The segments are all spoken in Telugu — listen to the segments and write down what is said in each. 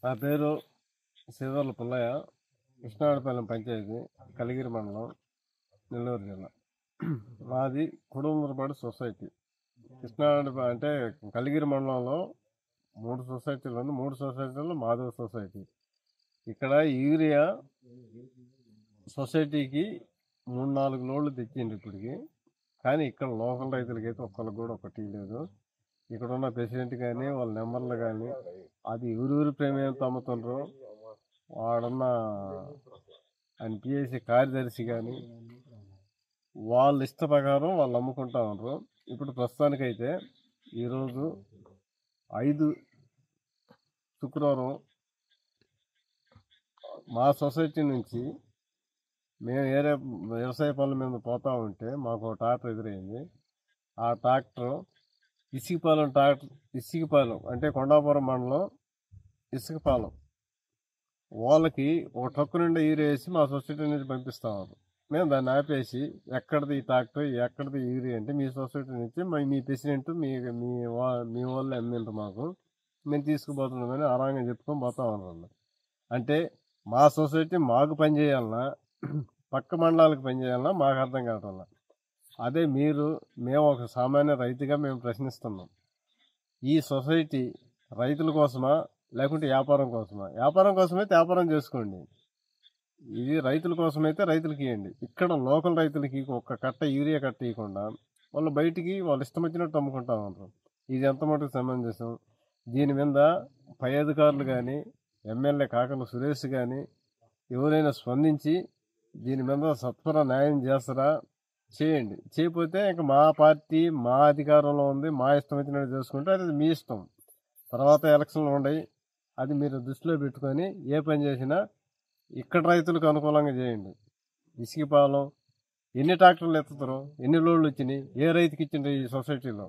నా పేరు శ్రీధర్ల పుల్లయ్య, కృష్ణాడపాలెం పంచాయతీ, కలిగిరి మండలం, నెల్లూరు జిల్లా. మాది కుటుంబపాడు సొసైటీ. కృష్ణాడపాలెం అంటే కలిగిరి మండలంలో 3 సొసైటీలు ఉంది. 3 సొసైటీల్లో మాది సొసైటీ. ఇక్కడ యూరియా సొసైటీకి 3-4 లోడ్లు తెచ్చింది ఇప్పటికి. కానీ ఇక్కడ లోకల్ రైతులకైతే ఒక్కరికి కూడా ఒకటి లేదు. ఇక్కడ ఉన్న ప్రెసిడెంట్ కానీ వాళ్ళ నెంబర్లు కానీ అది ఎవరెవరు ప్రేమేంతో అమ్ముతుండ్రు, వాడున్న ఆయన పిఎస్సి కార్యదర్శి కానీ వాళ్ళ ఇష్ట ప్రకారం వాళ్ళు అమ్ముకుంటా ఉన్నారు. ఇప్పుడు ప్రస్తుతానికైతే ఈరోజు 5 శుక్రవారం మా సొసైటీ నుంచి మేము ఏరే వ్యవసాయ పనుల మీద పోతా ఉంటే మాకు ఒక ట్రాక్టర్ ఎదురైంది. ఆ ట్రాక్టర్ ఇసుకపాలెం అంటే కొండాపురం మండలం ఇసుకపాలెం వాళ్ళకి ఒక ట్రక్కు నిండా యూరియా వేసి మా సొసైటీ నుంచి పంపిస్తాము. మేము దాన్ని ఆపేసి ఎక్కడిది ఈ ట్రాక్టర్, ఎక్కడిది యూరియా అంటే మీ సొసైటీ నుంచి మీ ప్రెసిడెంట్ మీ వాళ్ళు అమ్మిండ్రు, మాకు మేము తీసుకుపోతున్నామని ఆరాంగా చెప్పుకొని పోతా ఉన్నాం. అంటే మా సొసైటీ మాకు పనిచేయాలన్నా పక్క మండలాలకు పనిచేయాలన్నా మాకు అర్థం కావట్లా. అదే మేము ఒక సామాన్య రైతుగా మేము ప్రశ్నిస్తున్నాం, ఈ సొసైటీ రైతుల కోసమా లేకుంటే వ్యాపారం కోసమా? వ్యాపారం కోసమైతే వ్యాపారం చేసుకోండి, ఇది రైతుల కోసమైతే రైతులకి ఇవ్వండి. ఇక్కడ లోకల్ రైతులకి ఒక కట్ట యూరియా కట్ట ఇవ్వకుండా వాళ్ళు బయటికి వాళ్ళు ఇష్టం వచ్చినట్టు అమ్ముకుంటా ఉంటారు. ఇది ఎంత మటుకు సమంజసం? దీని మీద పై అధికారులు కానీ ఎమ్మెల్యే కాకల సురేష్ కానీ ఎవరైనా స్పందించి దీని మీద సత్వర న్యాయం చేస్తారా? చేయండి. చేయకపోతే ఇంకా మా పార్టీ మా అధికారంలో ఉంది, మా ఇష్టం వచ్చినట్టు చేసుకుంటే అది మీ ఇష్టం. తర్వాత ఎలక్షన్లు ఉన్నాయి, అది మీరు దృష్టిలో పెట్టుకొని ఏ పని చేసినా ఇక్కడ రైతులకు అనుకూలంగా చేయండి. ఇసుకపాలెం ఎన్ని ట్రాక్టర్లు ఎత్తుతారో, ఎన్ని లోడ్లు వచ్చినాయి, ఏ రైతుకి ఇచ్చిండ్రు ఈ సొసైటీలో,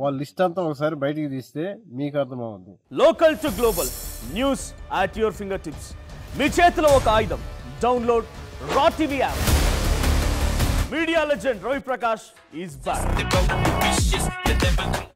వాళ్ళ లిస్ట్ అంతా ఒకసారి బయటికి తీస్తే మీకు అర్థమవుతుంది. Local to global news at your fingertips. మీ చేతిలో ఒక ఆయుధం. Download R TV app. Media legend Ravi Prakash is back.